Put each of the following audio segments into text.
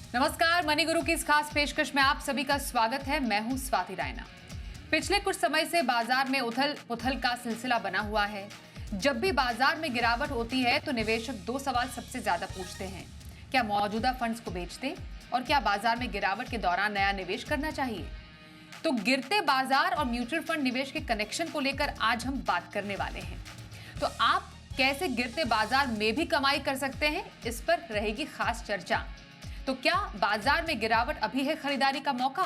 नमस्कार, मनी गुरु की इस खास पेशकश में आप सभी का स्वागत है। मैं हूं स्वाति रायना। पिछले कुछ समय से बाजार में उथल पुथल का सिलसिला बना हुआ है। जब भी बाजार में गिरावट होती है तो निवेशक दो सवाल सबसे ज्यादा पूछते हैं। क्या मौजूदा फंड्स को बेच दें और क्या बाजार में गिरावट के दौरान नया निवेश करना चाहिए? तो गिरते बाजार और म्यूचुअल फंड निवेश के कनेक्शन को लेकर आज हम बात करने वाले हैं। तो आप कैसे गिरते बाजार में भी कमाई कर सकते हैं, इस पर रहेगी खास चर्चा। तो क्या बाजार में गिरावट अभी है खरीदारी का मौका?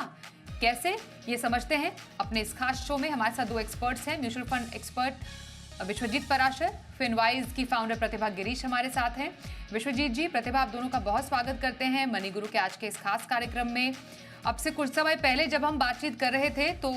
कैसे, ये समझते हैं अपने इस खास शो में। हमारे साथ दो एक्सपर्ट्स हैं। Mutual fund expert Vishwajeet Parashar, Finwise की फाउंडर प्रतिभा गिरीश हमारे साथ हैं। विश्वजीत जी, प्रतिभा, आप दोनों का बहुत स्वागत करते हैं मनी गुरु के आज के इस खास कार्यक्रम में। अब से कुछ समय पहले जब हम बातचीत कर रहे थे तो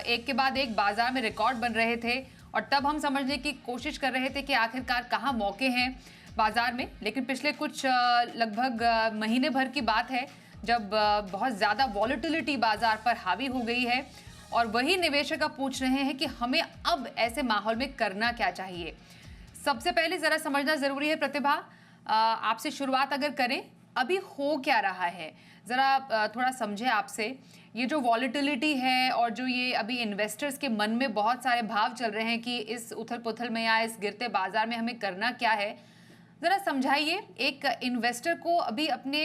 एक के बाद एक बाजार में रिकॉर्ड बन रहे थे और तब हम समझने की कोशिश कर रहे थे कि आखिरकार कहाँ मौके हैं बाजार में। लेकिन पिछले कुछ लगभग महीने भर की बात है जब बहुत ज़्यादा वॉलेटिलिटी बाजार पर हावी हो गई है और वही निवेशक अब पूछ रहे हैं कि हमें अब ऐसे माहौल में करना क्या चाहिए। सबसे पहले ज़रा समझना ज़रूरी है, प्रतिभा, आपसे शुरुआत अगर करें, अभी हो क्या रहा है ज़रा थोड़ा समझे आपसे। ये जो वॉलेटिलिटी है और जो ये अभी इन्वेस्टर्स के मन में बहुत सारे भाव चल रहे हैं कि इस उथल पुथल में या इस गिरते बाजार में हमें करना क्या है, जरा समझाइए। एक इन्वेस्टर को अभी अपने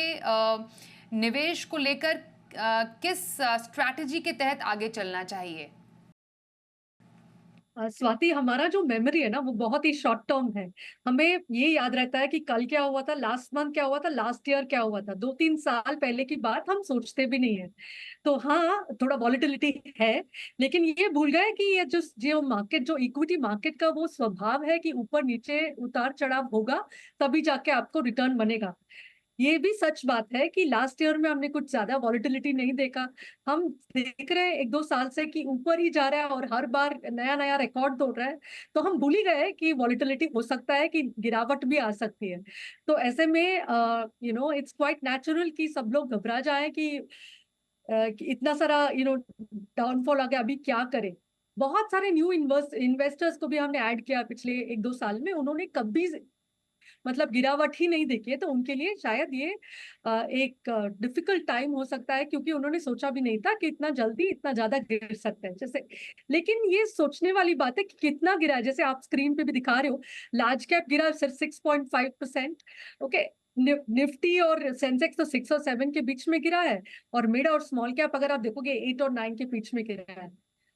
निवेश को लेकर किस स्ट्रैटेजी के तहत आगे चलना चाहिए? स्वाति, हमारा जो मेमोरी है ना वो बहुत ही शॉर्ट टर्म है। हमें ये याद रहता है कि कल क्या हुआ था, लास्ट मंथ क्या हुआ था, लास्ट ईयर क्या हुआ था। 2-3 साल पहले की बात हम सोचते भी नहीं है। तो हाँ, थोड़ा वॉलेटिलिटी है, लेकिन ये भूल गए कि ये जो मार्केट, जो इक्विटी मार्केट का वो स्वभाव है कि ऊपर-नीचे, उतार-चढ़ाव होगा, तभी जाके आपको रिटर्न बनेगा। ये भी सच बात है कि लास्ट ईयर में हमने कुछ ज़्यादा वॉलेटिलिटी नहीं देखा। हम देख रहे हैं 1-2 साल से कि ऊपर ही जा रहा है और हर बार नया-नया रिकॉर्ड तोड़ रहा है। तो हम भूल ही गए कि वॉलेटिलिटी हो सकता है कि गिरावट भी आ सकती है। तो ऐसे में इट्स क्वाइट नेचुरल कि सब लोग घबरा जाएँ कि इतना सारा डाउनफॉल आ गया, अभी क्या करें? बहुत सारे न्यू इन्वेस्टर्स को भी हमने ऐड किया पिछले 1-2 साल में। उन्होंने कभी मतलब गिरावट ही नहीं देखी है, तो उनके लिए शायद ये एक डिफिकल्ट टाइम हो सकता है, क्योंकि उन्होंने सोचा भी नहीं था कि इतना जल्दी इतना ज़्यादा गिर सकता है। जैसे, लेकिन ये सोचने वाली बात है कि कितना गिरा है। जैसे आप स्क्रीन पे भी दिखा रहे हो, लार्ज कैप गिरा सिर्फ 6.5%। ओके, निफ्टी और सेंसेक्स तो 6 और 7 के बीच में गिरा है, और मिड और स्मॉल कैप अगर आप देखोगे 8 और 9 के बीच में गिरा है।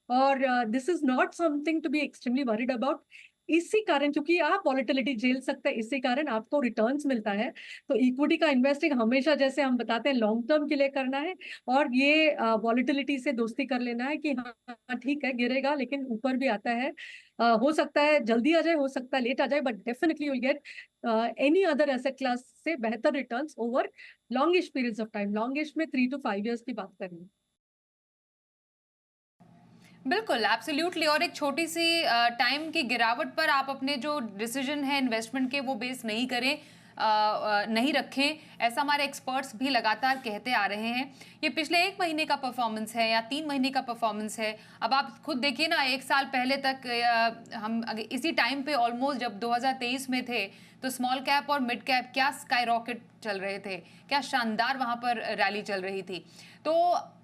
और this is not something to be extremely worried about. इसी कारण, क्योंकि आप वॉलेटिलिटी झेल सकते हैं, इसी कारण आपको रिटर्न्स मिलता है। तो इक्विटी का इन्वेस्टिंग हमेशा, जैसे हम बताते हैं, लॉन्ग टर्म के लिए करना है, और ये वॉलेटिलिटी से दोस्ती कर लेना है कि हाँ, हाँ, ठीक है, गिरेगा लेकिन ऊपर भी आता है। हो सकता है जल्दी आ जाए, हो सकता है लेट आ जाए, but definitely you will get any other asset class से बेहतर returns over longish periods of time. Longish में 3 टू 5 इयर्स की बात करें। बिल्कुल, एब्सोल्युटली। और एक छोटी सी टाइम की गिरावट पर आप अपने जो डिसीजन है इन्वेस्टमेंट के वो बेस नहीं करें, नहीं रखें, ऐसा हमारे एक्सपर्ट्स भी लगातार कहते आ रहे हैं। ये पिछले 1 महीने का परफॉर्मेंस है या 3 महीने का परफॉर्मेंस है। अब आप खुद देखिए ना, 1 साल पहले तक हम इसी टाइम पे ऑलमोस्ट जब 2023 में थे तो स्मॉल कैप और मिड कैप क्या स्काई रॉकेट चल रहे थे, क्या शानदार वहां पर रैली चल रही थी। तो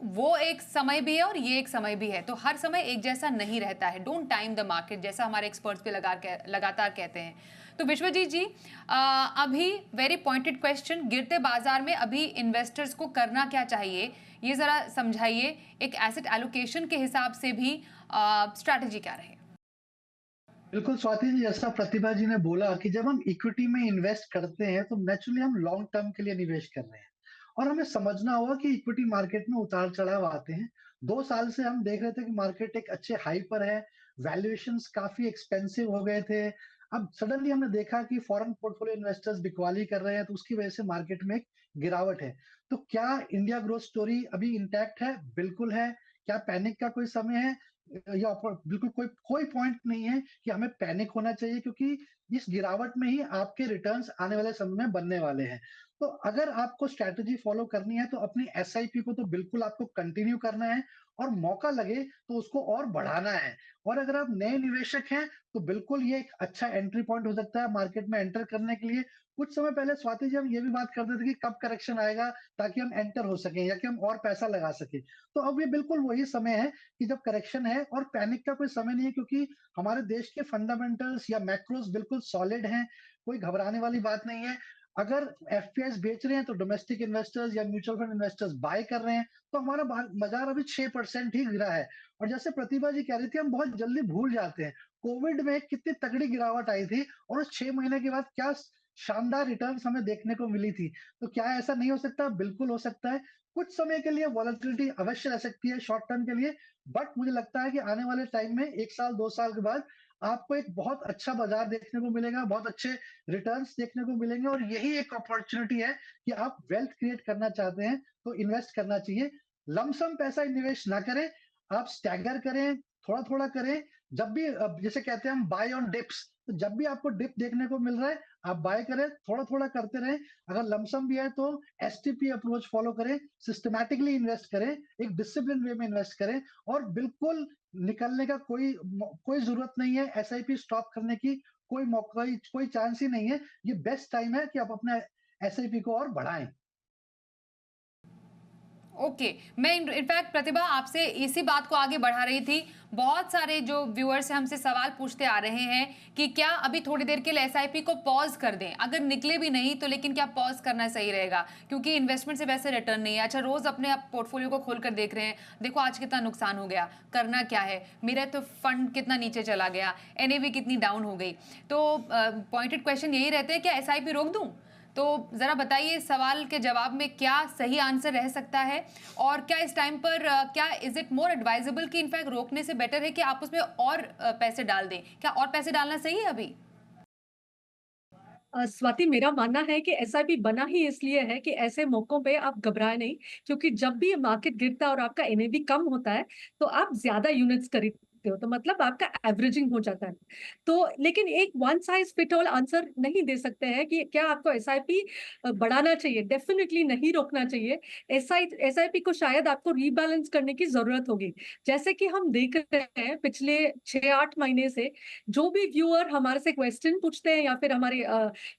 वो एक समय भी है और ये एक समय भी है, तो हर समय एक जैसा नहीं रहता है। डोंट टाइम द मार्केट, जैसा हमारे एक्सपर्ट्स भी लगातार कहते हैं। तो विश्वजीत जी, अभी वेरी पॉइंटेड क्वेश्चन, गिरते बाजार में अभी इन्वेस्टर्स को करना क्या चाहिए, ये जरा समझाइए। एक एसेट एलोकेशन के हिसाब से भी स्ट्रैटेजी क्या रहे? बिल्कुल स्वाति जी, जैसा प्रतिभा जी ने बोला कि जब हम इक्विटी में इन्वेस्ट करते हैं तो नेचुरली हम लॉन्ग टर्म के लिए निवेश कर रहे हैं, और हमें समझना होगा कि इक्विटी मार्केट में उतार चढ़ाव आते हैं। 2 साल से हम देख रहे थे कि मार्केट एक अच्छे हाई पर है, वैल्यूएशंस काफी एक्सपेंसिव हो गए थे। अब सडनली हमने देखा कि फॉरेन पोर्टफोलियो इन्वेस्टर्स बिकवाली कर रहे हैं, तो उसकी वजह से मार्केट में एक गिरावट है। तो क्या इंडिया ग्रोथ स्टोरी अभी इंटैक्ट है? बिल्कुल है। क्या पैनिक का कोई समय है? या बिल्कुल कोई कोई पॉइंट नहीं है कि हमें पैनिक होना चाहिए, क्योंकि इस गिरावट में ही आपके रिटर्न्स आने वाले समय में बनने वाले हैं। तो अगर आपको स्ट्रैटेजी फॉलो करनी है तो अपनी एसआईपी को तो बिल्कुल आपको कंटिन्यू करना है, और मौका लगे तो उसको और बढ़ाना है। और अगर आप नए निवेशक हैं, तो बिल्कुल ये एक अच्छा एंट्री पॉइंट हो सकता है मार्केट में एंटर करने के लिए। कुछ समय पहले स्वाति जी हम ये भी बात करते थे कि कब करेक्शन आएगा ताकि हम एंटर हो सकें या कि हम और पैसा लगा सकें। तो अब ये बिल्कुल वही समय है कि जब करेक्शन है, और पैनिक का कोई समय नहीं है, क्योंकि हमारे देश के फंडामेंटल्स या मैक्रोस बिल्कुल सॉलिड हैं, कोई घबराने वाली बात नहीं है। अगर एफपीआईज बेच रहे हैं तो डोमेस्टिक इन्वेस्टर्स या म्यूचुअल फंड इन्वेस्टर्स बाय कर रहे हैं, तो हमारा बाजार अभी 6% ही गिरा है। और जैसे प्रतिभा जी कह रही थी, हम बहुत जल्दी भूल जाते हैं कोविड में कितनी तगड़ी गिरावट आई थी, और उस 6 महीने के बाद क्या शानदार रिटर्न्स हमें देखने को मिली थी। तो क्या ऐसा नहीं हो सकता? बिल्कुल हो सकता है। कुछ समय के लिए वॉलेटिलिटी अवश्य रह सकती है शॉर्ट टर्म के लिए, बट मुझे लगता है कि आने वाले टाइम में 1 साल 2 साल के बाद आपको एक बहुत अच्छा बाजार देखने को मिलेगा, बहुत अच्छे रिटर्न्स देखने को मिलेंगे, और यही एक अपॉर्चुनिटी है कि आप वेल्थ क्रिएट करना चाहते हैं तो इन्वेस्ट करना चाहिए। लमसम पैसा निवेश ना करें, आप स्टैगर करें, थोड़ा-थोड़ा करें। जब भी जैसे कहते हैं हम बाय ऑन डिप्स, तो जब भी आपको डिप देखने को मिल रहा है, आप बाय करें, थोड़ा-थोड़ा करते रहें। अगर लमसम भी है तो एसटीपी अप्रोच फॉलो करें, सिस्टमैटिकली इन्वेस्ट करें, एक डिसिप्लिन वे में इन्वेस्ट करें, और बिल्कुल निकलने का कोई ज़रूरत नहीं है, एसआईपी स्टॉप करने की कोई चांस ही नहीं है। ये बेस्ट टाइम है कि आप अपना एसआईपी को और बढ़ाएँ। ओके, मैं इनफैक्ट प्रतिभा आपसे इसी बात को आगे बढ़ा रही थी। बहुत सारे जो व्यूअर्स हैं हमसे सवाल पूछते आ रहे हैं कि क्या अभी थोड़ी देर के लिए एसआईपी को पॉज कर दें, अगर निकले भी नहीं तो लेकिन क्या पॉज करना सही रहेगा, क्योंकि इन्वेस्टमेंट से वैसे रिटर्न नहीं है। अच्छा, रोज अपने आप पोर्टफोलियो को खोल कर देख रहे हैं, देखो आज कितना नुकसान हो गया, करना क्या है, मेरा तो फंड कितना नीचे चला गया, एनएवी कितनी डाउन हो गई। तो पॉइंटेड क्वेश्चन यही रहते हैं, क्या एसआईपी रोक दूं? तो जरा बताइए सवाल के जवाब में क्या सही आंसर रह सकता है, और क्या इस टाइम पर क्या इज इट मोर एडवाइजेबल कि इनफैक्ट रोकने से बेटर है कि आप उसमें और पैसे डाल दें? क्या और पैसे डालना सही है अभी? स्वाति, मेरा मानना है कि एसआईपी बना ही इसलिए है कि ऐसे मौकों पे आप घबराएं नहीं, क्योंकि जब भी मार्केट गिरता है और आपका एनएवी कम होता है, तो आप ज्यादा यूनिट्स खरीदते हो, तो मतलब आपका एवरेजिंग हो जाता है। तो लेकिन एक one size fit all answer नहीं दे सकते हैं कि क्या आपको एसआईपी बढ़ाना चाहिए। डेफिनेटली नहीं रोकना चाहिए। एसआईपी को शायद आपको रीबैलेंस करने की जरूरत होगी। जैसे कि हम देख रहे हैं पिछले 6-8 महीने से, जो भी व्यूअर हमारे से क्वेश्चन पूछते हैं या फिर हमारे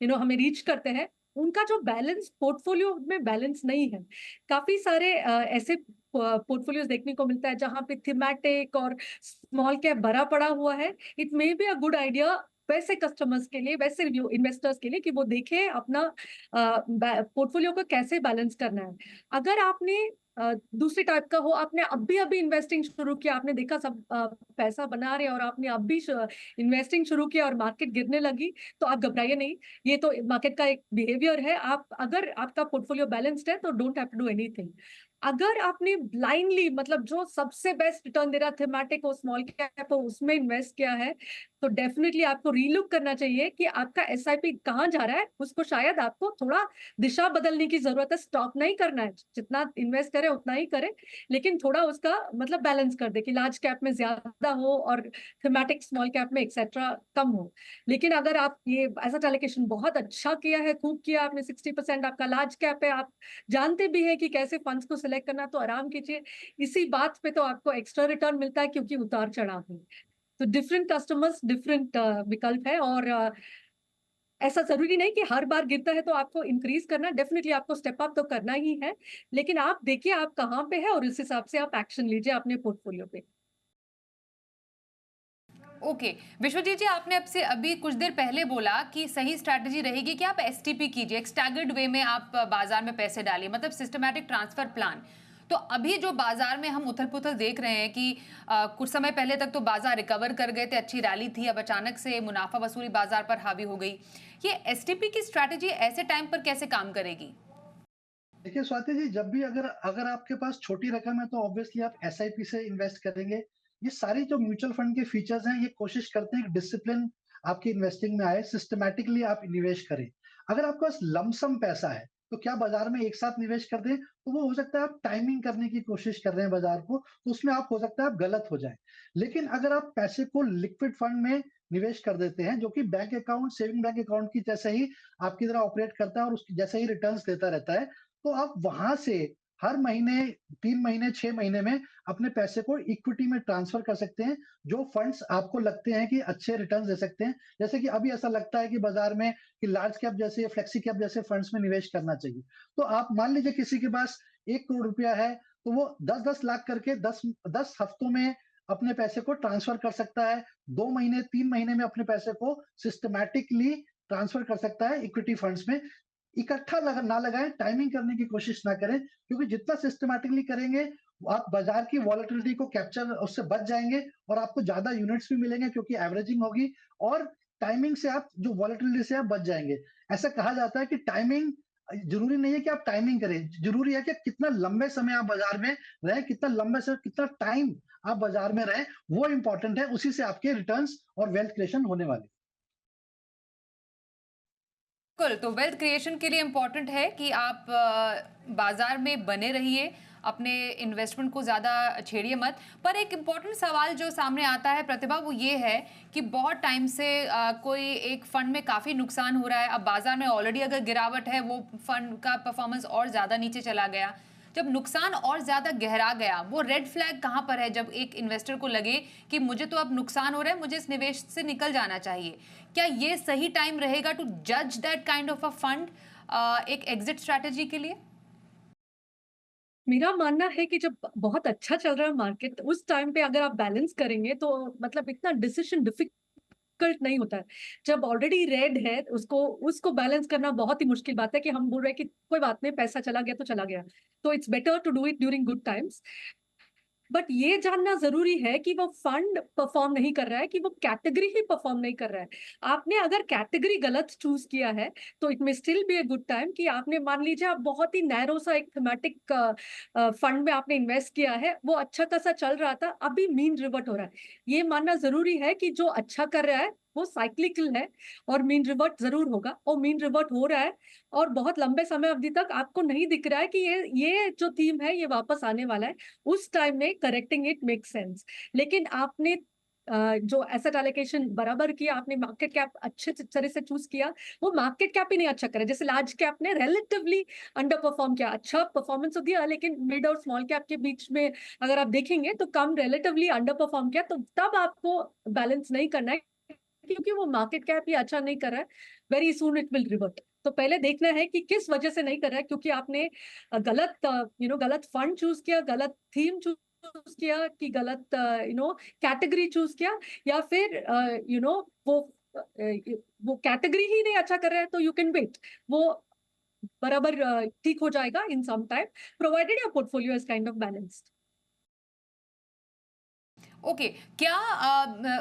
हमें रीच करते हैं, उनका जो बैलेंस पोर्टफोलियो में बैलेंस नहीं है। काफी सारे ऐसे पोर्टफोलियोज देखने को मिलता है जहां पे थीमेटिक और स्मॉल कैप भरा पड़ा हुआ है। It may be a good idea वैसे कस्टमर्स के लिए, वैसे इन्वेस्टर्स के लिए, कि वो देखें अपना पोर्टफोलियो को कैसे बैलेंस करना है। अगर आपने दूसरी टाइप का हो, आपने अभी अभी इन्वेस्टिंग शुरू किया, आपने देखा सब पैसा बना रहे हैं और आपने अभी इन्वेस्टिंग शुरू किया और मार्केट गिरने लगी, तो आप घबराइए नहीं। ये तो मार्केट का एक बिहेवियर है। आप अगर आपका पोर्टफोलियो बैलेंस्ड है तो don't have to do anything. अगर आपने ब्लाइंडली, मतलब जो सबसे बेस्ट रिटर्न दे रहा थीमेटिक हो, स्मॉल कैप हो, उसमें इन्वेस्ट किया है, तो डेफिनेटली आपको रीलुक करना चाहिए कि आपका एसआईपी कहाँ जा रहा है। उसको शायद आपको थोड़ा दिशा बदलने की जरूरत है। स्टॉप नहीं करना है, जितना इन्वेस्ट करे उतना ही करे, लेकिन थोड़ा उसका मतलब बैलेंस कर दे कि लार्ज कैप में ज्यादा हो और थीमेटिक स्मॉल कैप में एक्सेट्रा कम हो। लेकिन अगर आप ये एसेट एलोकेशन बहुत अच्छा किया है, खूब किया आपने, 60% आपका लार्ज कैप है, आप जानते भी हैं कि कैसे फंड्स को सिलेक्ट करना, तो आराम कीजिए। इसी बात पे तो आपको एक्स्ट्रा रिटर्न मिलता है, क्योंकि उतार चढ़ाव है। तो डिफरेंट कस्टमर्स डिफरेंट विकल्प है, और ऐसा जरूरी नहीं कि हर बार गिरता है तो आपको इंक्रीज करना। डेफिनेटली आपको स्टेप अप तो करना ही है, लेकिन आप देखिए आप कहाँ पे है और उस हिसाब से आप एक्शन लीजिए अपने पोर्टफोलियो पे। ओके, विश्वजीत जी, आपने अब से अभी कुछ देर पहले बोला कि सही स्ट्रैटेजी रहेगी कि आप एसटीपी कीजिए, एक स्टैगर्ड वे में आप बाजार में पैसे डालिए, मतलब सिस्टमैटिक ट्रांसफर प्लान। तो अभी जो बाजार में हम उथल पुथल देख रहे हैं कि कुछ समय पहले तक तो बाजार रिकवर कर गए थे, अच्छी रैली थी, अब अचानक से मुनाफा वसूली बाजार पर हावी हो गई। ये एसटीपी की स्ट्रैटेजी ऐसे टाइम पर कैसे काम करेगी? देखिए स्वाति जी, जब भी अगर अगर आपके पास छोटी रकम है तो ऑब्वियसली आप एसआईपी से इन्वेस्ट करेंगे। ये सारी जो म्यूचुअल फंड के फीचर्स हैं, ये कोशिश करते हैं कि डिसिप्लिन आपकी इन्वेस्टिंग में आए, सिस्टमैटिकली आप निवेश करें। अगर आपके पास लमसम पैसा है, तो क्या बाजार में एक साथ निवेश कर दें? तो वो हो सकता है आप टाइमिंग करने की कोशिश कर रहे हैं बाजार को, तो उसमें आप हो सकता है आप गलत हो जाएं। लेकिन अगर आप पैसे को लिक्विड फंड में निवेश कर देते हैं, जो कि bank account, saving bank account की जैसे ही आपकी तरह ऑपरेट करता है और उसकी जैसे ही रिटर्न्स देता रहता है, तो आप वहां से हर महीने 3 महीने, 6 महीने में अपने पैसे को इक्विटी में ट्रांसफ़र कर सकते हैं, जो फंड्स आपको लगते हैं कि अच्छे रिटर्न्स दे सकते हैं। जैसे कि अभी ऐसा लगता है कि बाज़ार में कि लार्ज कैप जैसे फ्लेक्सी कैप जैसे फंड्स में निवेश करना चाहिए। तो आप मान लीजिए किसी के पास 1 करोड़ रुपया है, तो वो 10-10 लाख करके 10 हफ्तों में अपने पैसे को ट्रांसफ़र कर सकता है। 2 महीने, 3 महीने में अपने पैसे को सिस्टमैटिकली ट्रांसफ़र कर सकता है इक्विटी फंड्स में। इकट्ठा ना लगाएँ, टाइमिंग करने की कोशिश ना करें, क्योंकि जितना सिस्टमैटिकली करेंगे, आप बाज़ार की वॉलेटिलिटी को कैप्चर उससे बच जाएँगे और आपको ज़्यादा यूनिट्स भी मिलेंगे क्योंकि एवरेजिंग होगी और टाइमिंग से आप जो वॉलेटिलिटी से आप बच जाएँगे। ऐसा कहा जाता है कि टाइमिंग ज़रूरी नहीं है कि आप टाइमिंग करें, ज़रूरी है कि कितना लंबे समय आप बाज़ार में रहें, कितना लंबे से कितना टाइम आप बाज़ार में रहें, वो इम्पोर्टेंट है, उसी से आपके रिटर्न्स और वेल्थ क्रिएशन होने वाली है। बिल्कुल, तो वेल्थ क्रिएशन के लिए इम्पोर्टेंट है कि आप बाज़ार में बने रहिए, अपने इन्वेस्टमेंट को ज़्यादा छेड़िए मत। पर एक इम्पोर्टेंट सवाल जो सामने आता है प्रतिभा, वो ये है कि बहुत टाइम से कोई एक फंड में काफ़ी नुकसान हो रहा है, अब बाज़ार में ऑलरेडी अगर गिरावट है, वो फंड का परफॉर्मेंस और ज़्यादा नीचे चला गया। जब नुकसान और ज़्यादा गहरा गया, वो रेड फ्लैग कहाँ पर है जब एक इन्वेस्टर को लगे कि मुझे तो अब नुकसान हो रहा है, मुझे इस निवेश से निकल जाना चाहिए। क्या ये सही टाइम रहेगा टू जज that kind of a fund एक एग्जिट स्ट्रैटेजी के लिए? मेरा मानना है कि जब बहुत अच्छा चल रहा है मार्केट, उस टाइम पे अगर आप बैलेंस करेंगे तो मतलब इतना डिसीजन डिफिकल्ट नहीं होता है। जब ऑलरेडी रेड है, उसको उसको बैलेंस करना बहुत ही मुश्किल बात है कि हम बोल रहे हैं कि कोई बात नहीं, पैसा चला गया तो चला गया। तो it's better to do it during good times. But ये जानना ज़रूरी है कि वो फंड परफ़ॉर्म नहीं कर रहा है, कि वो कैटेगरी ही परफ़ॉर्म नहीं कर रहा है। आपने अगर कैटेगरी गलत चूज़ किया है, तो it may still be a good time कि आपने मान लीजिए आप बहुत ही नैरो सा एक थीमेटिक फंड में आपने इन्वेस्ट किया है, वो अच्छा-खासा चल रहा था, अभी मीन रिवर्ट हो रहा है। ये मानना ज़रूरी है कि जो अच्छा कर रहा है, वो साइक्लिकल है और मीन रिवर्ट ज़रूर होगा और मीन रिवर्ट हो रहा है और बहुत लंबे समय अवधि तक आपको नहीं दिख रहा है कि ये जो थीम है, ये वापस आने वाला है। उस टाइम में करेक्टिंग इट मेक्स सेंस। लेकिन आपने जो एसेट एलोकेशन बराबर किया, आपने मार्केट कैप अच्छे तरह से चूज़ किया, वो मार्केट कैप ही नहीं अच्छा करा। जैसे लार्ज कैप ने रिलेटिवली अंडर परफॉर्म किया, अच्छा परफॉर्मेंस तो दिया, लेकिन मिड और स्मॉल कैप के बीच में अगर आप देखेंगे तो कम रिलेटिवली अंडर परफॉर्म किया, तो तब आपको बैलेंस नहीं करना है, क्योंकि वो मार्केट कैप ही अच्छा नहीं कर रहा है, very soon it will revert. तो पहले देखना है कि किस वजह से नहीं कर रहा है, क्योंकि आपने गलत फंड चूज़ किया, गलत थीम चूज़ किया, कि गलत कैटेगरी चूज़ किया, या फिर वो वो कैटेगरी ही नहीं अच्छा कर रहा है, तो यू कैन वेट। वो बराबर ठीक हो जाएगा in some time, provided your portfolio is kind of balanced. Okay, क्या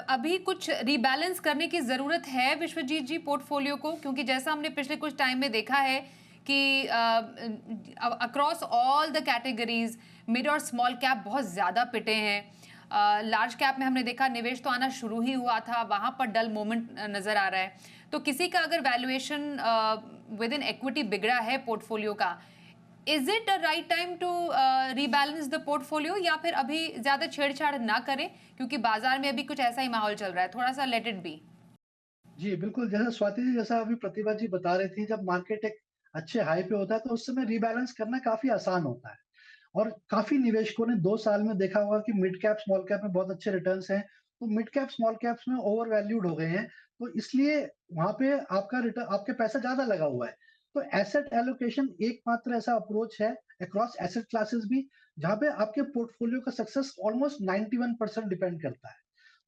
अभी कुछ रीबैलेंस करने की ज़रूरत है विश्वजीत जी पोर्टफोलियो को? क्योंकि जैसा हमने पिछले कुछ टाइम में देखा है कि across all the categories mid और स्मॉल कैप बहुत ज़्यादा पिटे हैं। लार्ज कैप में हमने देखा निवेश तो आना शुरू ही हुआ था, वहाँ पर डल मोमेंट नज़र आ रहा है। तो किसी का अगर वैल्यूएशन विद इन इक्विटी बिगड़ा है पोर्टफोलियो का, is it a right time to rebalance the portfolio, या फिर अभी ज्यादा छेड़छाड़ ना करें क्योंकि बाजार में अभी कुछ ऐसा ही माहौल चल रहा है, थोड़ा सा लेट इट बी? जी, बिल्कुल, जैसा स्वाति जी जैसा अभी प्रतिभा जी बता रही थी, जब मार्केट एक अच्छे हाई पे होता है, तो उस समय रीबैलेंस करना काफ़ी आसान होता है। और काफ़ी निवेशकों ने 2 साल में देखा होगा कि मिड कैप, स्मॉल कैप में बहुत अच्छे रिटर्न्स हैं, तो मिड कैप, स्मॉल कैप्स में ओवर वैल्यूड हो गए हैं, तो इसलिए वहाँ पे आपके पैसा ज़्यादा लगा हुआ है। तो एसेट एलोकेशन एकमात्र ऐसा अप्रोच है अक्रॉस एसेट क्लासेस भी, जहाँ पे आपके पोर्टफोलियो का सक्सेस ऑलमोस्ट 91% डिपेंड करता है।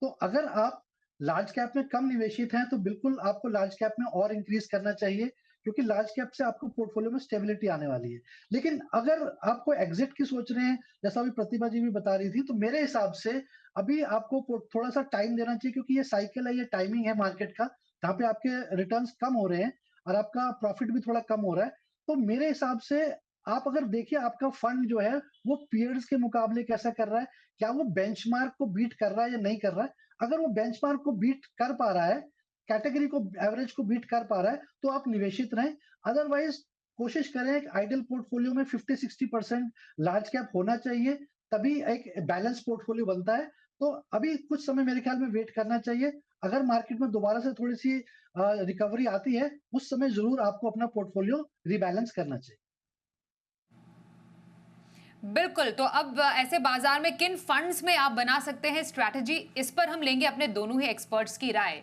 तो अगर आप लार्ज कैप में कम निवेशित हैं, तो बिल्कुल आपको लार्ज कैप में और इंक्रीज़ करना चाहिए, क्योंकि लार्ज कैप से आपको पोर्टफोलियो में स्टेबिलिटी आने वाली है। लेकिन अगर आपको एग्ज़िट की सोच रहे हैं, जैसा अभी प्रतिभा जी भी बता रही थी, तो मेरे हिसाब से अभी आपको थोड़ा-सा टाइम देना चाहिए, क्योंकि ये साइकिल है, ये टाइमिंग है मार्केट का, जहाँ पे आपके रिटर्न्स कम हो रहे हैं और आपका प्रॉफिट भी थोड़ा कम हो रहा है। तो मेरे हिसाब से आप अगर देखिए आपका फंड जो है, वो पीयर्स के मुकाबले कैसा कर रहा है, क्या वो बेंचमार्क को बीट कर रहा है या नहीं कर रहा है? अगर वो बेंचमार्क को बीट कर पा रहा है, कैटेगरी को एवरेज को बीट कर पा रहा है, तो आप निवेशित रहें। अदरवाइज़ कोशिश करें एक आइडियल पोर्टफोलियो में 50-60% लार्ज कैप होना चाहिए, तभी एक बैलेंस पोर्टफोलियो बनता है। तो अभी कुछ समय मेरे ख्याल में वेट करना चाहिए। अगर मार्केट में दोबारा से थोड़ी-सी रिकवरी आती है, उस समय ज़रूर आपको अपना पोर्टफोलियो रिबैलेंस करना चाहिए। बिल्कुल, तो अब ऐसे बाजार में किन फंड्स में आप बना सकते हैं स्ट्रैटेजी, इस पर हम लेंगे अपने दोनों ही एक्सपर्ट्स की राय।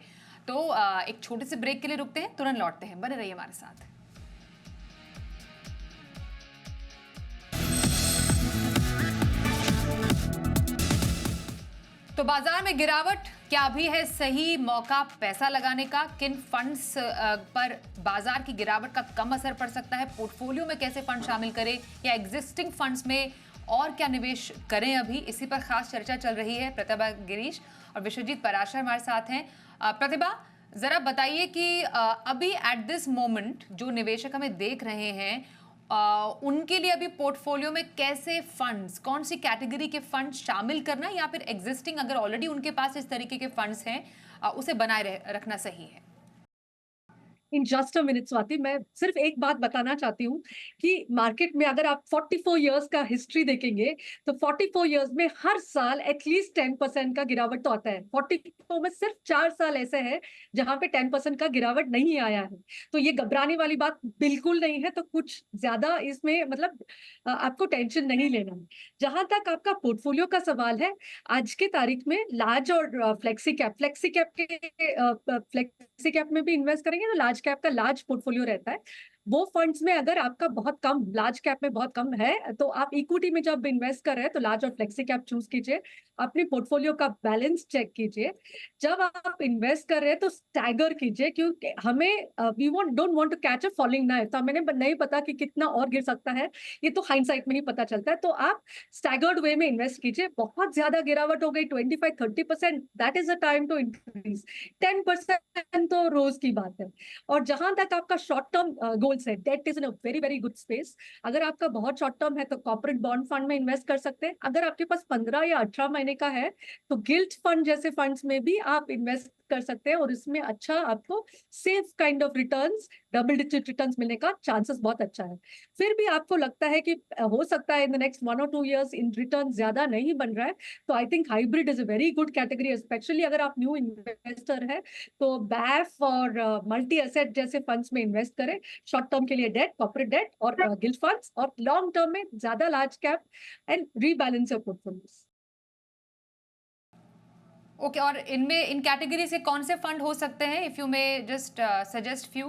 तो एक छोटे से ब्रेक के लिए रुकते हैं, तुरंत लौटते हैं, बने रहिए हमारे साथ। तो बाजार में गिरावट, क्या अभी है सही मौका पैसा लगाने का? किन फंड्स पर बाजार की गिरावट का कम असर पड़ सकता है? पोर्टफोलियो में कैसे फंड शामिल करें या एग्जिस्टिंग फंड्स में और क्या निवेश करें? अभी इसी पर खास चर्चा चल रही है। प्रतिभा गिरीश और विश्वजीत पराशर हमारे साथ हैं। प्रतिभा, जरा बताइए कि अभी एट दिस मोमेंट जो निवेशक हमें देख रहे हैं, उनके लिए अभी पोर्टफोलियो में कैसे फंड्स, कौन सी कैटेगरी के फंड शामिल करना या फिर एग्जिस्टिंग अगर ऑलरेडी उनके पास इस तरीके के फंड्स हैं, उसे बनाए रखना सही है? In just a minute Swati, मैं सिर्फ एक बात बताना चाहती हूँ कि मार्केट में अगर आप 44 इयर्स का हिस्ट्री देखेंगे तो 44 इयर्स में हर साल एटलीस्ट 10% का गिरावट तो आता है। 44 में सिर्फ 4 साल ऐसे हैं जहां पे 10% का गिरावट नहीं आया है। तो ये घबराने वाली बात बिल्कुल नहीं है। तो कुछ ज्यादा इसमें मतलब आपको टेंशन नहीं लेना है। जहां तक आपका पोर्टफोलियो का सवाल है, आज के तारीख में लार्ज और फ्लेक्सी कैप में भी इन्वेस्ट करेंगे तो लार्ज कैप का लार्ज पोर्टफोलियो रहता है। वो फंड्स में अगर आपका बहुत कम, लार्ज कैप में बहुत कम है, तो आप इक्विटी में जब इन्वेस्ट कर रहे हैं तो लार्ज और फ्लेक्सी कैप चूज कीजिए। अपनी पोर्टफोलियो का बैलेंस चेक कीजिए। जब आप इन्वेस्ट कर रहे हैं तो स्टैगर कीजिए, क्योंकि हमें we don't want to catch a falling knife. तो हमें नहीं पता कि कितना और गिर सकता है, ये तो हाइंडसाइट में नहीं पता चलता है। तो आप स्टैगर्ड वे में इन्वेस्ट कीजिए। बहुत ज्यादा गिरावट हो गई 25-30%, that is a time to increase. 10% तो रोज की बात है। और जहां तक आपका शॉर्ट टर्म गोल्स है, debt is in a very very good space. अगर आपका बहुत शॉर्ट टर्म है तो कॉर्पोरेट बॉन्ड फंड में इन्वेस्ट कर सकते हैं। अगर आपके पास 15 या 18 महीने का है तो गिल्ट फंड जैसे फंड्स में भी आप इन्वेस्ट कर सकते हैं और इसमें अच्छा आपको safe kind of returns, double digit returns मिलने का चांसेस बहुत अच्छा है। फिर भी आपको लगता है कि हो सकता है in the next 1 or 2 years in return ज्यादा नहीं बन रहा है, तो I think hybrid is a very good category, specially अगर आप न्यू इन्वेस्टर है तो बैफ और मल्टी एसेट जैसे फंड्स में इन्वेस्ट करें। शॉर्ट टर्म के लिए डेट, कॉर्पोरेट डेट और गिल्ट फंड्स, और लॉन्ग टर्म में ज्यादा large cap and rebalance your portfolios. Okay, और इनमें इन कैटेगरी से कौन से फंड हो सकते हैं, if you may just suggest few?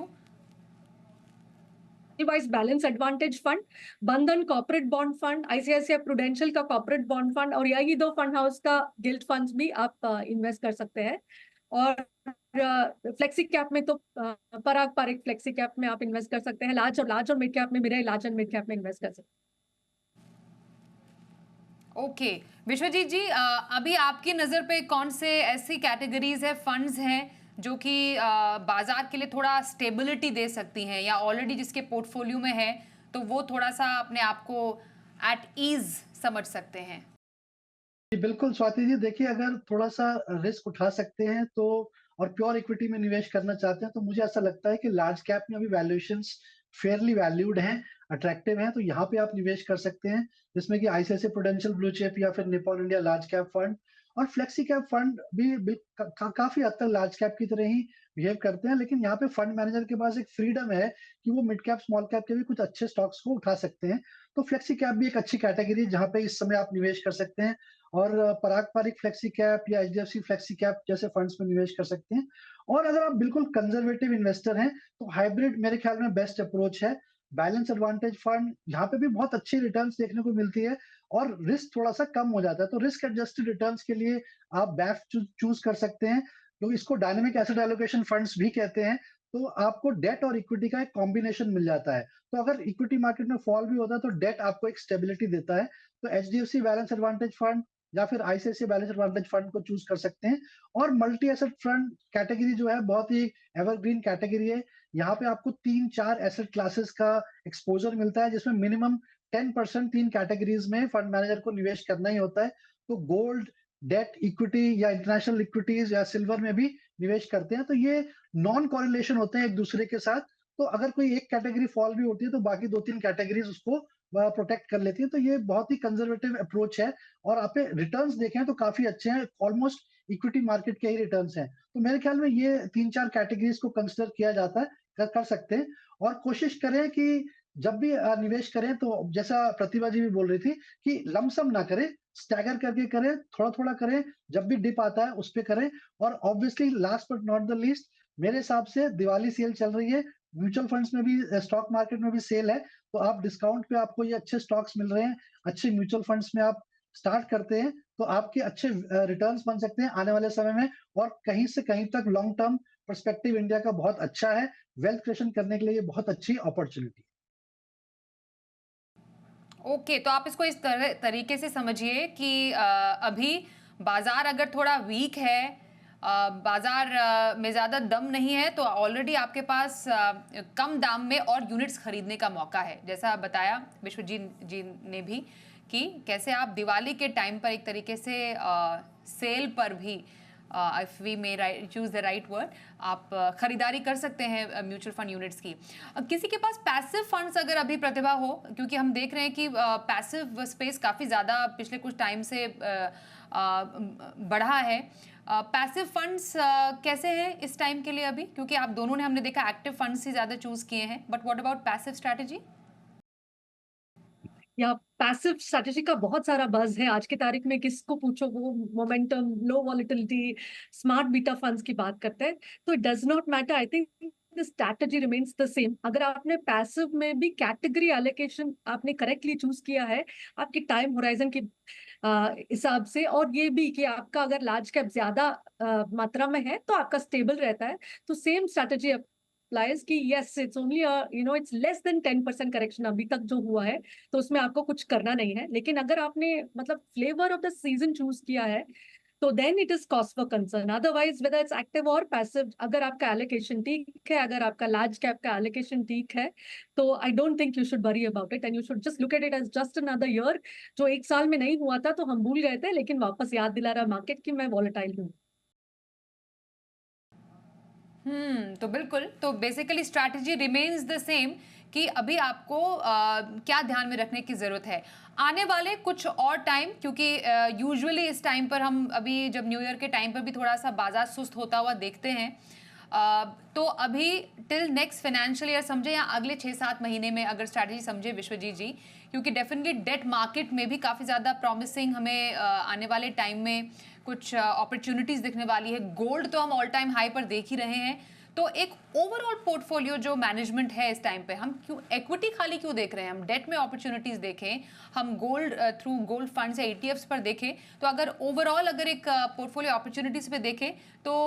वाइज balance advantage fund, Bandhan corporate bond fund, ICICI Prudential का कॉर्पोरेट बॉन्ड फंड, और यही दो फंड हाउस का गिल्ट फंड्स भी आप इन्वेस्ट कर सकते हैं। और फ्लेक्सी कैप में तो पराग पारिक फ्लेक्सी कैप में आप इन्वेस्ट कर सकते हैं। लार्ज और मिड कैप में मेरे लार्ज एंड मिड कैप में इन्वेस्ट कर सकते हैं। ओके, विश्वजीत जी, अभी आपकी नज़र पे कौन से ऐसी कैटेगरीज है, फंड्स हैं जो कि बाजार के लिए थोड़ा स्टेबिलिटी दे सकती हैं, या ऑलरेडी जिसके पोर्टफोलियो में है तो वो थोड़ा सा अपने आप को एट ईज समझ सकते हैं? जी, बिल्कुल स्वाति जी, देखिए अगर थोड़ा-सा रिस्क उठा सकते हैं तो और प्योर इक्विटी में निवेश करना चाहते हैं, तो मुझे ऐसा लगता है कि लार्ज कैप में अभी वैल्यूएशंस फेयरली वैल्यूड हैं, अट्रैक्टिव हैं, तो यहाँ पे आप निवेश कर सकते हैं। जिसमें कि आईसीआईसीआई प्रूडेंशियल ब्लू चिप या फिर Nippon India large cap fund और फ्लेक्सी कैप फंड भी काफ़ी हद तक लार्ज कैप की तरह ही बिहेव करते हैं। लेकिन यहाँ पे फंड मैनेजर के पास एक फ्रीडम है कि वो मिड कैप, स्मॉल कैप के भी कुछ अच्छे स्टॉक्स को उठा सकते हैं। तो फ्लेक्सी कैप भी एक अच्छी कैटेगरी है जहाँ पे इस समय आप निवेश कर सकते हैं। और पराग पारिक फ्लेक्सी कैप या एचडीएफसी फ्लेक्सी कैप जैसे फंड्स में निवेश कर सकते हैं। और अगर आप बिल्कुल कंजर्वेटिव इन्वेस्टर हैं तो हाइब्रिड मेरे ख्याल में बेस्ट अप्रोच है। बैलेंस एडवांटेज फंड, यहाँ पे भी बहुत अच्छी रिटर्न्स देखने को मिलती है और रिस्क थोड़ा सा कम हो जाता है। तो रिस्क एडजस्टेड रिटर्न्स के लिए आप बैफ चूज कर सकते हैं, क्योंकि इसको डायनेमिक एसेट एलोकेशन फंड्स भी कहते हैं। तो आपको डेट और इक्विटी का एक कॉम्बिनेशन मिल जाता है। तो अगर इक्विटी मार्केट में फॉल भी होता है तो डेट आपको एक स्टेबिलिटी देता है। तो एचडीएफसी बैलेंस एडवांटेज फंड या फिर आईसीआईसीआई बैलेंस एडवांटेज फंड को चूज कर सकते हैं। और मल्टी एसेट फंड कैटेगरी जो है बहुत ही एवरग्रीन कैटेगरी है। यहाँ पे आपको 3-4 एसेट क्लासेस का एक्सपोजर मिलता है, जिसमें मिनिमम 10% 3 कैटेगरीज में फंड मैनेजर को निवेश करना ही होता है। तो गोल्ड, डेट, इक्विटी या इंटरनेशनल इक्विटीज या सिल्वर में भी निवेश करते हैं। तो ये नॉन कॉरिलेशन होते हैं एक दूसरे के साथ। तो अगर कोई एक कैटेगरी फॉल भी होती है तो बाकी 2-3 कैटेगरीज उसको प्रोटेक्ट कर लेती है। तो ये बहुत ही कंजर्वेटिव अप्रोच है और आप रिटर्न्स देखें तो काफी अच्छे हैं, ऑलमोस्ट इक्विटी मार्केट के ही रिटर्न्स हैं। तो मेरे ख्याल में ये 3-4 कैटेगरीज को कंसिडर किया जाता है, कर सकते हैं। और कोशिश करें कि जब भी निवेश करें तो जैसा प्रतिभा जी भी बोल रही थी कि लमसम ना करें, स्टैगर करके करें, थोड़ा-थोड़ा करें, जब भी डिप आता है उस पे करें और obviously last but not the least मेरे हिसाब से दिवाली सेल चल रही है, म्यूचुअल फंड्स में भी स्टॉक मार्केट में भी सेल है, तो आप डिस्काउंट पे आपको ये अच्छे स्टॉक्स मिल रहे हैं, अच्छे म्यूचुअल फंड्स में आप स्टार्ट करते हैं, तो आपके अच्छे रिटर्न्स बन सकते हैं आने वाले समय में और कहीं से कहीं तक लॉन्ग टर्म पर्सपेक्टिव इंडिया का बहुत अच्छा है, वेल्थ क्रिएशन करने के लिए ये बहुत अच्छी अपॉर्च्युनिटी है। ओके, तो आप इसको इस तरीके से समझिए कि अभी बाजार अगर थोड़ा वीक है, बाजार में ज़्यादा दम नहीं है, तो ऑलरेडी आपके पास कम दाम में और यूनिट्स खरीदने का मौका है। जैसा बताया विश्वजीत जी ने भी कि कैसे आप दिवाली के टाइम पर एक तरीके से सेल पर भी, if we may use the right word, आप खरीदारी कर सकते हैं म्यूचुअल फंड यूनिट्स की। किसी के पास पैसिव फंड्स अगर अभी प्रतिभा हो, क्योंकि हम देख रहे हैं कि पैसिव स्पेस काफ़ी ज़्यादा पिछले कुछ टाइम से बढ़ा है। पैसिव फंड्स कैसे हैं इस टाइम के लिए अभी, क्योंकि आप दोनों ने हमने देखा एक्टिव फंड्स ही ज़्यादा चूज किए हैं, but what about passive strategy? या पैसिव स्ट्रैटेजी का बहुत सारा बज़ है आज की तारीख में, किसको पूछो वो मोमेंटम, लो वॉलेटिलिटी, स्मार्ट बीटा फंड्स की बात करते हैं। तो it does not matter, I think the strategy remains the same. अगर आपने पैसिव में भी कैटेगरी एलोकेशन आपने करेक्टली चूज़ किया है, आपकी टाइम होराइज़न के हिसाब से, और ये भी कि आपका अगर लार्ज कैप ज़्यादा मात्रा में है, तो आपका स्टेबल रहता है, तो सेम स्ट्रैटेजी अप्लाइज कि yes it's only it's less than 10% correction अभी तक जो हुआ है, तो उसमें आपको कुछ करना नहीं है। लेकिन अगर आपने मतलब flavour of the season choose किया है, तो then it is cost for concern. Otherwise whether it's active और पैसिव, अगर आपका एलोकेशन ठीक है, अगर आपका लार्ज कैप का एलोकेशन ठीक है, तो I don't think you should worry about it and you should just look at it as just another year. जो एक साल में नहीं हुआ था तो हम भूल गए थे, लेकिन वापस याद दिला रहा मार्केट कि मैं वॉलेटाइल हूँ। तो बिल्कुल, तो basically strategy remains the same कि अभी आपको क्या ध्यान में रखने की ज़रूरत है आने वाले कुछ और टाइम, क्योंकि यूजुअली इस टाइम पर हम अभी जब न्यू ईयर के टाइम पर भी थोड़ा सा बाजार सुस्त होता हुआ देखते हैं। तो अभी टिल नेक्स्ट फाइनेंशियल ईयर समझे या अगले 6-7 महीने में अगर स्ट्रैटेजी समझे विश्वजीत जी, क्योंकि डेफिनेटली डेट मार्केट में भी काफ़ी ज़्यादा प्रॉमिसिंग हमें आने वाले टाइम में कुछ अपॉर्चुनिटीज़ दिखने वाली है। गोल्ड तो हम ऑल टाइम हाई पर देख ही रहे हैं, तो एक ओवरऑल पोर्टफोलियो जो मैनेजमेंट है इस टाइम पे, हम क्यों इक्विटी खाली क्यों देख रहे हैं, हम डेट में अपॉर्चुनिटीज देखें, हम गोल्ड थ्रू गोल्ड फंड्स या ईटीएफ्स पर देखें। तो अगर ओवरऑल अगर एक पोर्टफोलियो अपॉर्चुनिटीज पे देखें तो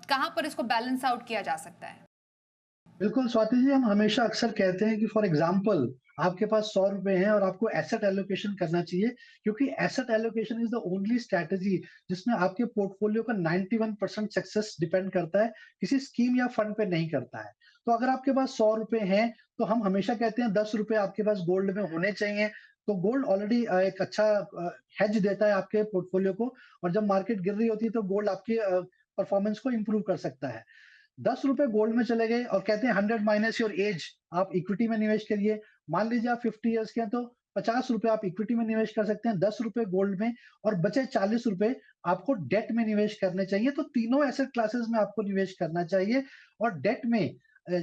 कहाँ पर इसको बैलेंस आउट किया जा सकता है? बिल्कुल स्वाति जी, हम हमेशा अक्सर कहते हैं कि फॉर एग्जाम्पल आपके पास 100 रुपए हैं और आपको एसेट एलोकेशन करना चाहिए, क्योंकि asset allocation is the only strategy जिसमें आपके पोर्टफोलियो का 91% सक्सेस डिपेंड करता है, किसी स्कीम या फंड पे नहीं करता है। तो अगर आपके पास 100 रुपए हैं, तो हम हमेशा कहते हैं 10 रुपए आपके पास गोल्ड में होने चाहिए। तो गोल्ड ऑलरेडी एक अच्छा हेज देता है आपके पोर्टफोलियो को, और जब मार्केट गिर रही होती है तो गोल्ड आपके परफॉर्मेंस को इम्प्रूव कर सकता है। 10 रुपए गोल्ड में चले गए और कहते हैं 100 माइनस योर एज, आप इक्विटी में निवेश करिए। मान लीजिए आप 50 इयर्स के हैं तो 50 रुपए आप इक्विटी में निवेश कर सकते हैं, 10 रुपए गोल्ड में, और बचे 40 रुपए आपको डेट में निवेश करने चाहिए। तो तीनों एसेट क्लासेस में आपको निवेश करना चाहिए। और डेट में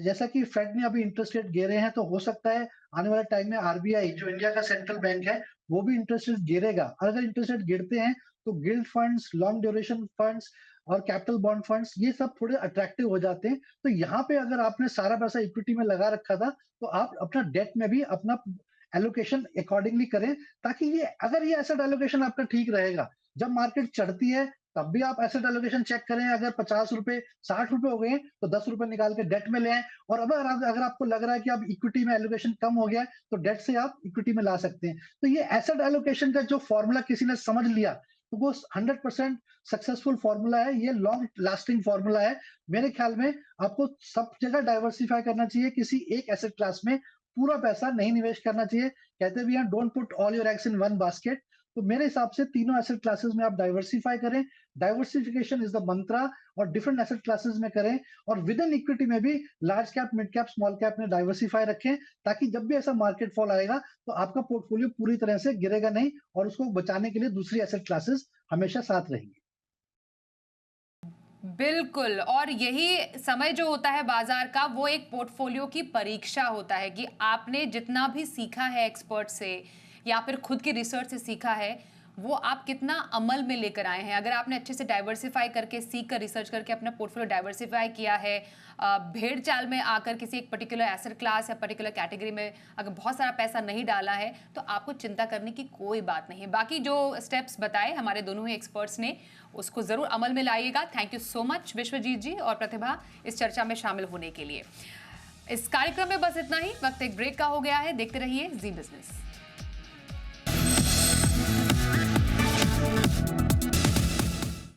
जैसा कि फेड ने अभी इंटरेस्ट रेट गिरे हैं, तो हो सकता है आने वाले टाइम में आरबीआई जो इंडिया का सेंट्रल बैंक है, वो भी इंटरेस्ट रेट गिरेगा। अगर इंटरेस्ट रेट गिरते हैं तो guild funds, long duration funds और कैपिटल बॉन्ड फंड्स, ये सब थोड़े अट्रैक्टिव हो जाते हैं। तो यहाँ पे अगर आपने सारा पैसा इक्विटी में लगा रखा था, तो आप अपना डेट में भी अपना एलोकेशन अकॉर्डिंगली करें, ताकि ये अगर ये एसेट एलोकेशन आपका ठीक रहेगा, जब मार्केट चढ़ती है तब भी आप एसेट एलोकेशन चेक करें। अगर 50 रुपए 60 रुपए हो गए हैं, तो 10 रुपए निकाल के डेट में ले आए। और अब अगर आपको लग रहा है कि अब इक्विटी में एलोकेशन कम हो गया है, तो डेट से आप इक्विटी में ला सकते हैं। तो ये एसेट एलोकेशन का जो फॉर्मूला किसी ने समझ लिया, तो वो 100% सक्सेसफुल फॉर्मूला है, ये लॉन्ग लास्टिंग फॉर्मूला है। मेरे ख्याल में आपको सब जगह डाइवर्सिफाई करना चाहिए, किसी एक एसेट क्लास में पूरा पैसा नहीं निवेश करना चाहिए। कहते भी हैं don't put all your eggs in one basket. तो मेरे हिसाब से तीनों एसेट क्लासेस में आप डाइवर्सिफाई करें। डाइवर्सिफिकेशन इज द मंत्रा, और डिफरेंट एसेट क्लासेस में करें, और विद इन इक्विटी में भी large cap, mid cap, small cap में डाइवर्सिफाई रखें, ताकि जब भी ऐसा मार्केट फॉल आएगा तो आपका पोर्टफोलियो पूरी तरह से गिरेगा नहीं, और उसको बचाने के लिए दूसरी एसेट क्लासेस हमेशा साथ रहेंगी। बिल्कुल, और यही समय जो होता है बाजार का, वो एक पोर्टफोलियो की परीक्षा होता है कि आपने जितना भी सीखा है एक्सपर्ट से या फिर खुद की रिसर्च से सीखा है, वो आप कितना अमल में लेकर आए हैं। अगर आपने अच्छे से डाइवर्सिफाई करके, सीख कर, रिसर्च करके अपना पोर्टफोलियो डाइवर्सिफाई किया है, भेड़ चाल में आकर किसी एक पर्टिकुलर एसेट क्लास या पर्टिकुलर कैटेगरी में अगर बहुत सारा पैसा नहीं डाला है, तो आपको चिंता करने की कोई बात नहीं है। बाकी जो स्टेप्स बताए हमारे दोनों ही एक्सपर्ट्स ने, उसको जरूर अमल में लाइएगा। Thank you so much Vishwajeet ji और प्रतिभा इस चर्चा में शामिल होने के लिए। इस कार्यक्रम में बस इतना ही, वक्त एक ब्रेक का हो गया है। देखते रहिए जी बिजनेस।